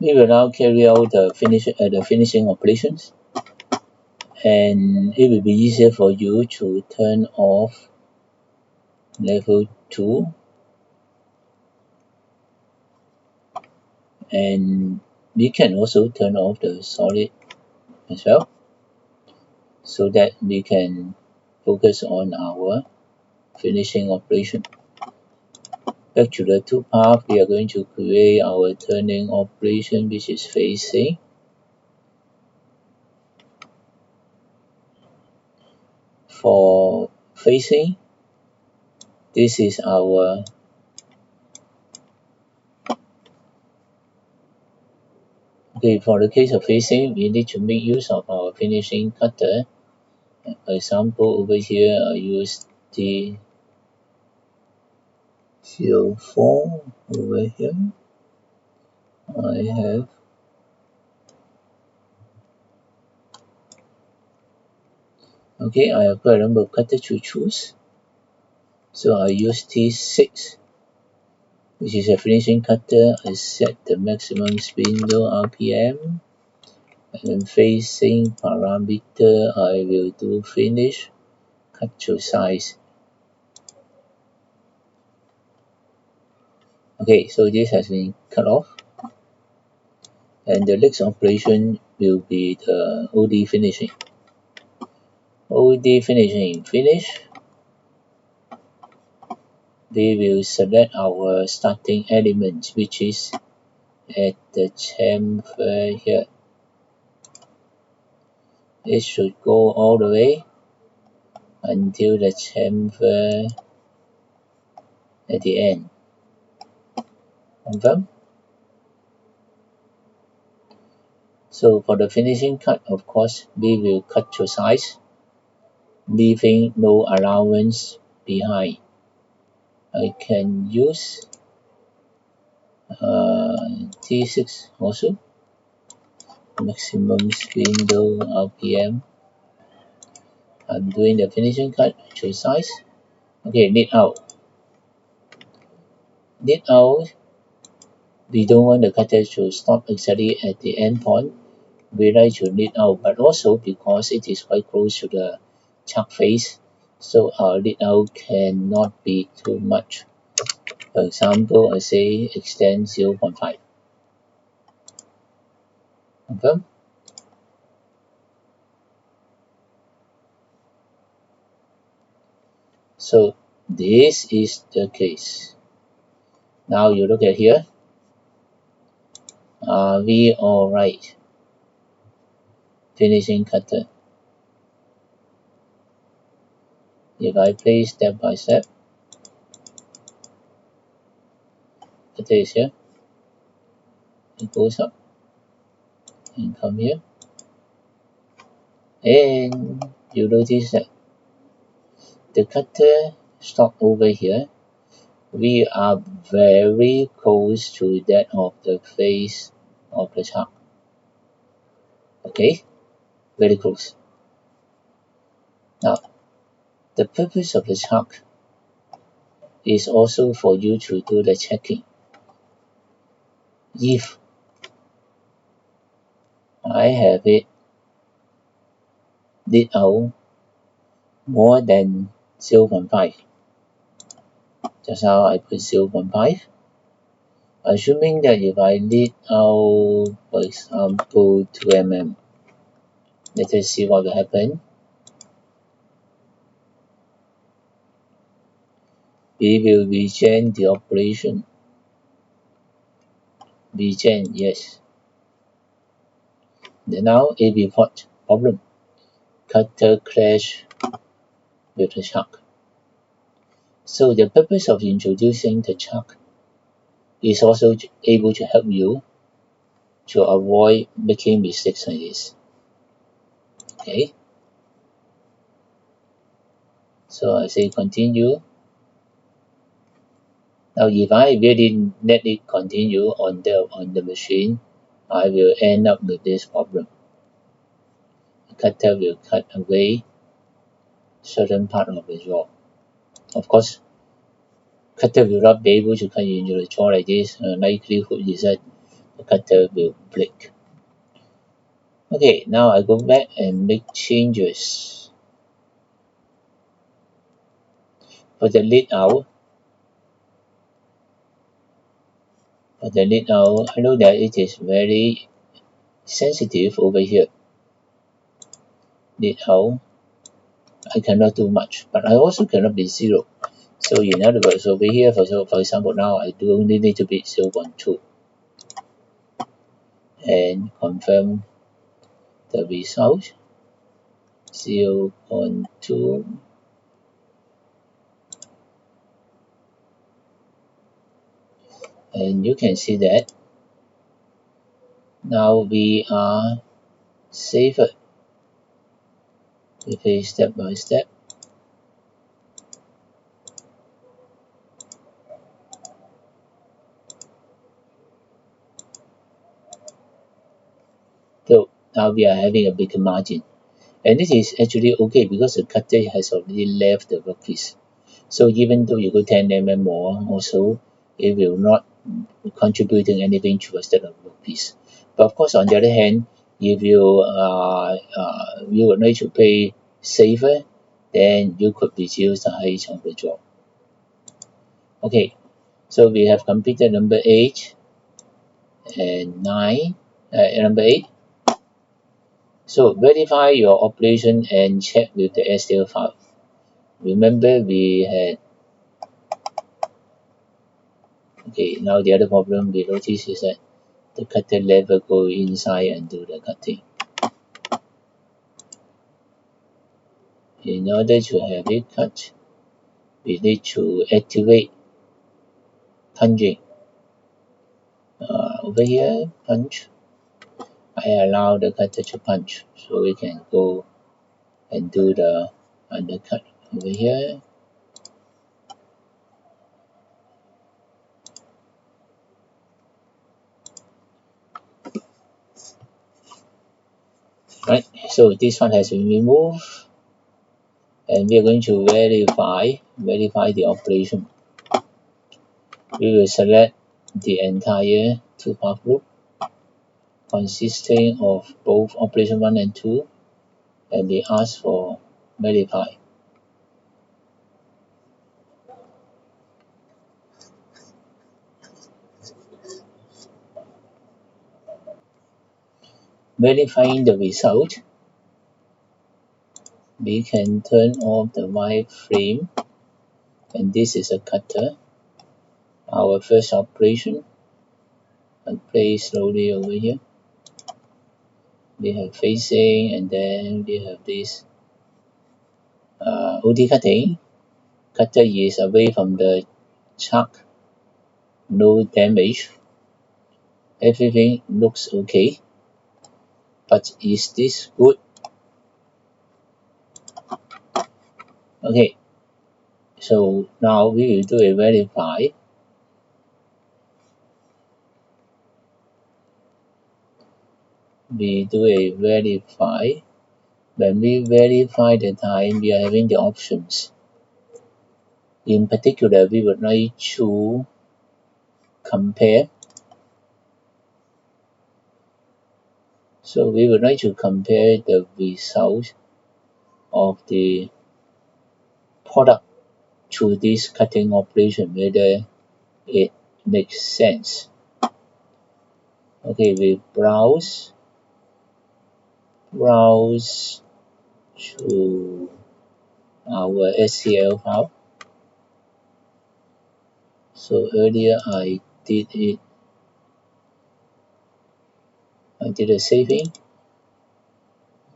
We will now carry out the finishing operations, and it will be easier for you to turn off level 2, and we can also turn off the solid as well, so that we can focus on our finishing operation. Back to the toolpath, we are going to create our turning operation, which is facing. For facing, this is our for the case of facing, we need to make use of our finishing cutter. For example, over here I use the 04. Over here I have I have quite a number of cutters to choose, so I use T6, which is a finishing cutter. I set the maximum spindle RPM, and then facing parameter I will do finish, cut to size. So this has been cut off, and the next operation will be the OD finishing. OD finishing finish. We will select our starting element, which is at the chamfer here. It should go all the way until the chamfer at the end. Confirm. So for the finishing cut, of course, we will cut to size, leaving no allowance behind. I can use T6 also, maximum spindle RPM. I'm doing the finishing cut to size. Knit out. Knit out, we don't want the cutter to stop exactly at the end point. We like to knit out, but also because it is quite close to the chuck face, so our knit out cannot be too much. For example, I say extend 0.5. Confirm. So this is the case. Now you look at here. Are we alright? Finishing cutter. If I play step by step, cutter is here. It goes up and come here. And you notice that the cutter stop over here. We are very close to that of the face of the chuck. Very close. Now, the purpose of the chuck is also for you to do the checking. If I have it knit out more than 0.5, just now I put 0.5, assuming that if I knit out, for example, 2 mm, let us see what will happen. We will regen the operation. Regen, yes. Then now it report problem. Cutter clash with the chuck. So the purpose of introducing the chuck is also able to help you to avoid making mistakes like this. So I say continue. Now if I really let it continue on the machine, I will end up with this problem. The cutter will cut away certain part of the jaw. Of course, cutter will not be able to cut into the jaw like this. Likelihood is that the cutter will blink. Okay, now I go back and make changes. For the lead out, I know that it is very sensitive over here. Lead out, I cannot do much, but I also cannot be 0. So in other words, over here, for example, now I do only need to be 0.2 and confirm the result. 0.2, and you can see that now we are safer. We play step by step. So now we are having a bigger margin, and this is actually okay because the cutter has already left the workpiece. So even though you go 10 mm more, also it will not contributing anything towards the workpiece. But of course, on the other hand, if you would like to play safer, then you could reduce the height of the job. Okay, so we have completed number 8 and 9, number 8. So verify your operation and check with the STL file. Remember we had, okay, now the other problem we notice is that the cutter never go inside and do the cutting. In order to have it cut, we need to activate punching. Over here, punch. I allow the cutter to punch, so we can go and do the undercut over here. Right, so this one has been removed, and we are going to verify the operation. We will select the entire 2-path group consisting of both operation 1 and 2, and we ask for verify. Verifying the result, we can turn off the wireframe, and this is a cutter. Our first operation, and play slowly over here. We have facing, and then we have this OD cutting. Cutter is away from the chuck, no damage. Everything looks okay, but is this good? Okay, so now we will do a verify. We do a verify. When we verify the time, we are having the options. In particular, we would like to compare. So we would like to compare the result of the product to this cutting operation, whether it makes sense. Okay, we browse to our STL file. So earlier I did a saving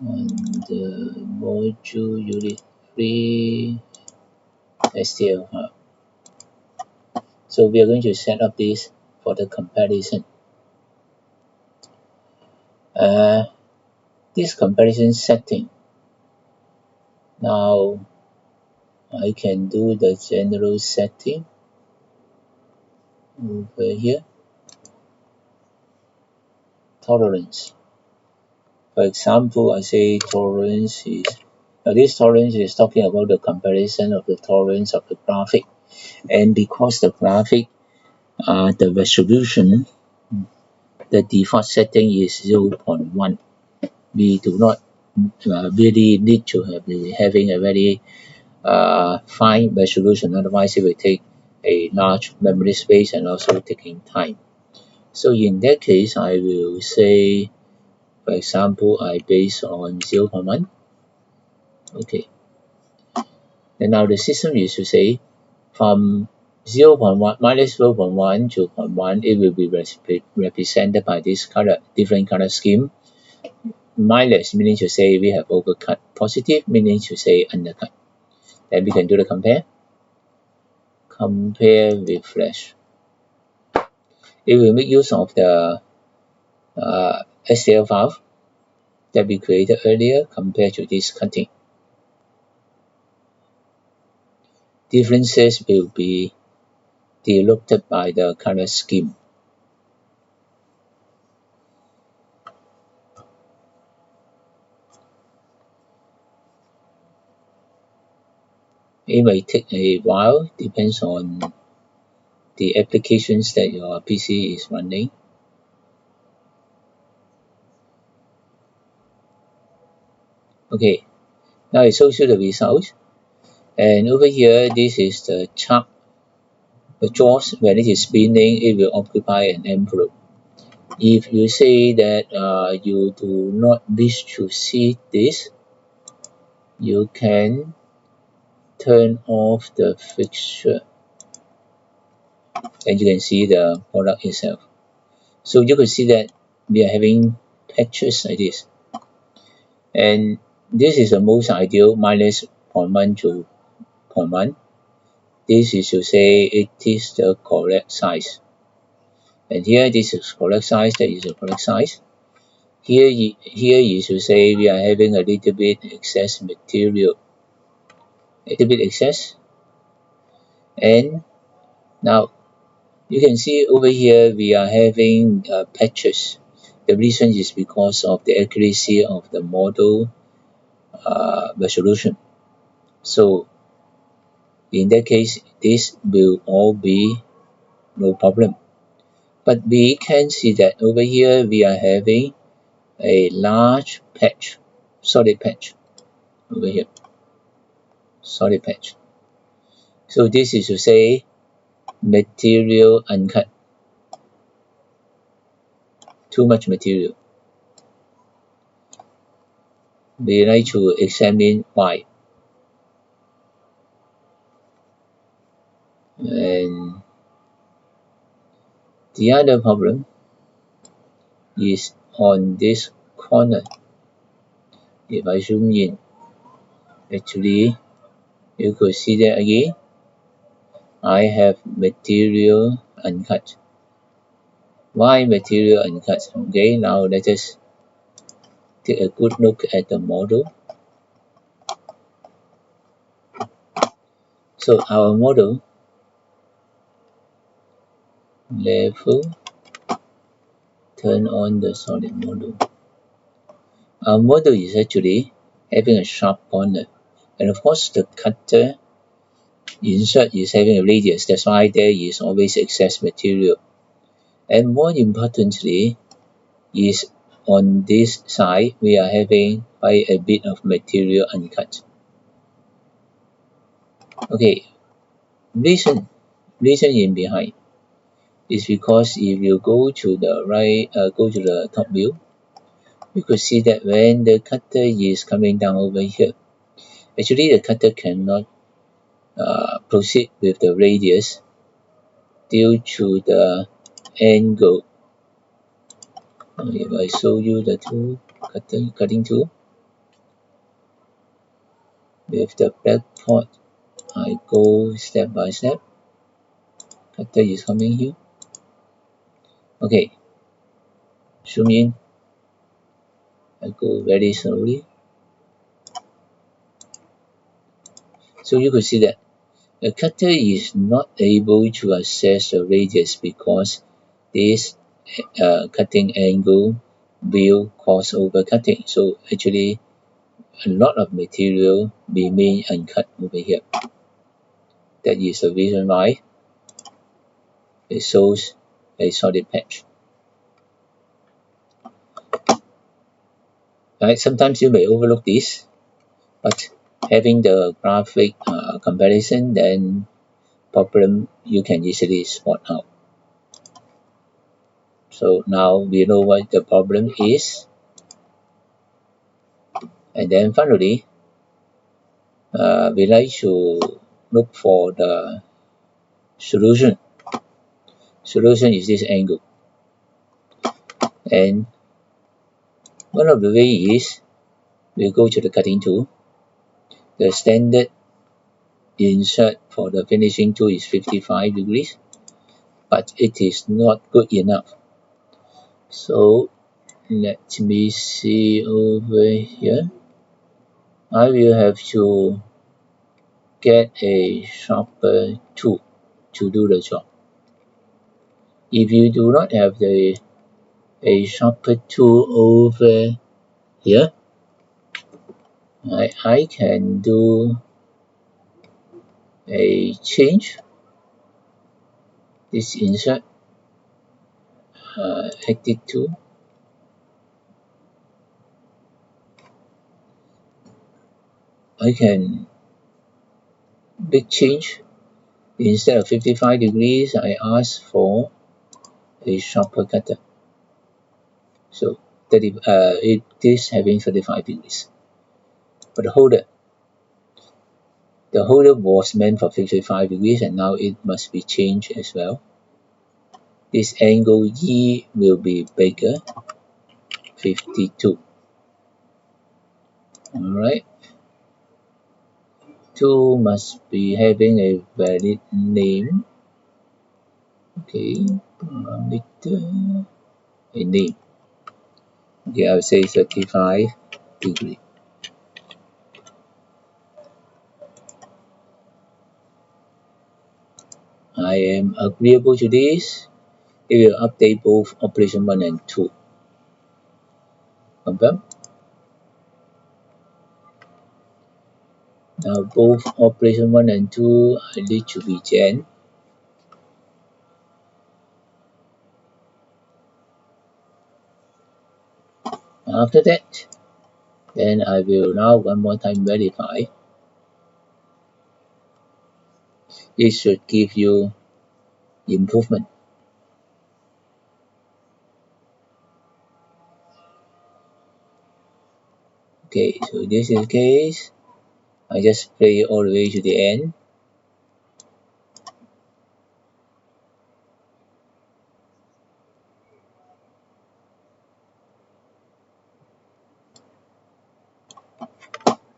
on the module unit 3 STL file. So we are going to set up this for the comparison. This comparison setting. Now I can do the general setting over here. Tolerance. For example, I say tolerance is, this tolerance is talking about the comparison of the tolerance of the graphic, and because the graphic, the resolution the default setting is 0.1. We do not really need to be having a very fine resolution, otherwise it will take a large memory space and also taking time. So in that case, I will say, for example, I base on 0.1. Okay. And now the system used to say from 0.1 minus 0.1 to 0.1, it will be represented by this color, different color scheme. Minus meaning to say we have overcut. Positive meaning to say undercut. Then we can do the compare. Compare with flash. It will make use of the STL file that we created earlier compared to this cutting. Differences will be denoted by the color scheme. It may take a while, depends on the applications that your PC is running. Okay, now it shows you the result. And over here, this is the chart. The jaws, when it is spinning, it will occupy an envelope. If you say that you do not wish to see this, you can turn off the fixture and you can see the product itself. So you can see that we are having patches like this, and this is the most ideal, minus 0.1 to 0.1. This is to say it is the correct size, and here this is correct size, that is the correct size. Here you should say we are having a little bit excess material, a little bit excess. And now you can see over here we are having patches. The reason is because of the accuracy of the model resolution. So in that case, this will all be no problem. But we can see that over here we are having a large patch, solid patch over here, solid patch. So this is to say material uncut, too much material. We like to examine why. And the other problem is on this corner. If I zoom in, actually you could see that again. I have material uncut. Why material uncut? Okay, now let us take a good look at the model. So our model level, turn on the solid model. Our model is actually having a sharp corner, and of course the cutter insert is having a radius. That's why there is always excess material. And more importantly is on this side we are having quite a bit of material uncut. Okay, reason in behind is because if you go to the right, go to the top view, you could see that when the cutter is coming down over here, actually the cutter cannot proceed with the radius due to the angle. If I show you the tool, cutting tool, with the black pot, I go step by step. Cutter is coming here. Okay, zoom in. I go very slowly. So you could see that the cutter is not able to access the radius because this cutting angle will cause overcutting. So actually a lot of material remain uncut over here. That is the reason why it shows a solid patch. Right, sometimes you may overlook this, but having the graphic comparison, then problem you can easily spot out. So now we know what the problem is, and then finally we like to look for the solution. Solution is this angle, and one of the way is we go to the cutting tool. The standard insert for the finishing tool is 55 degrees, but it is not good enough. So let me see over here. I will have to get a sharper tool to do the job. If you do not have a sharper tool over here, I can do a change this insert edit tool. I can big change. Instead of 55 degrees, I ask for a sharper cutter. So it is having 35 degrees. But the holder was meant for 55 degrees, and now it must be changed as well. This angle E will be bigger, 52. Alright. Tool must be having a valid name. Okay, parameter, a name. Okay, I'll say 35 degree. I am agreeable to this. It will update both operation 1 and 2. Confirm. Now both operation 1 and 2 need to be gen. After that, then I will now one more time verify. This should give you improvement. Okay, so this is the case. I just play all the way to the end.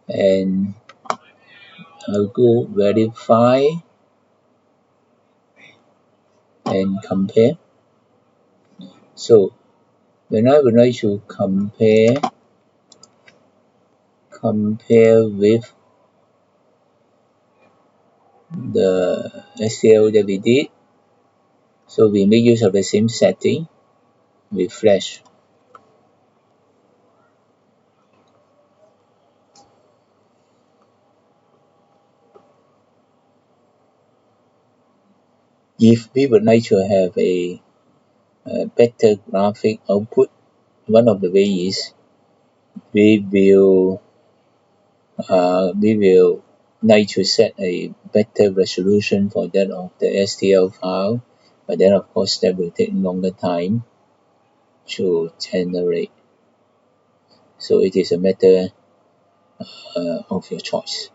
And I'll go verify and compare. So when I would like to compare with the STL that we did, so we make use of the same setting with flash. If we would like to have a better graphic output, one of the ways is we will like to set a better resolution for that of the STL file, but then of course that will take longer time to generate. So it is a matter of your choice.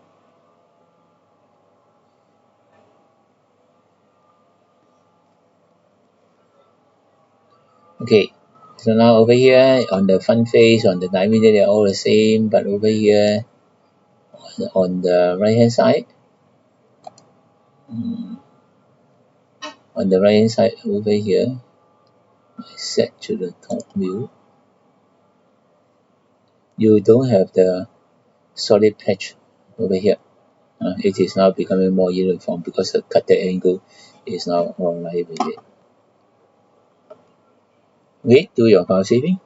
Okay, so now over here on the front face, on the diameter, they're all the same, but over here on the right hand side, over here, I set to the top view. You don't have the solid patch over here. It is now becoming more uniform because the cutter angle is now alright with it. Okay, do your file saving.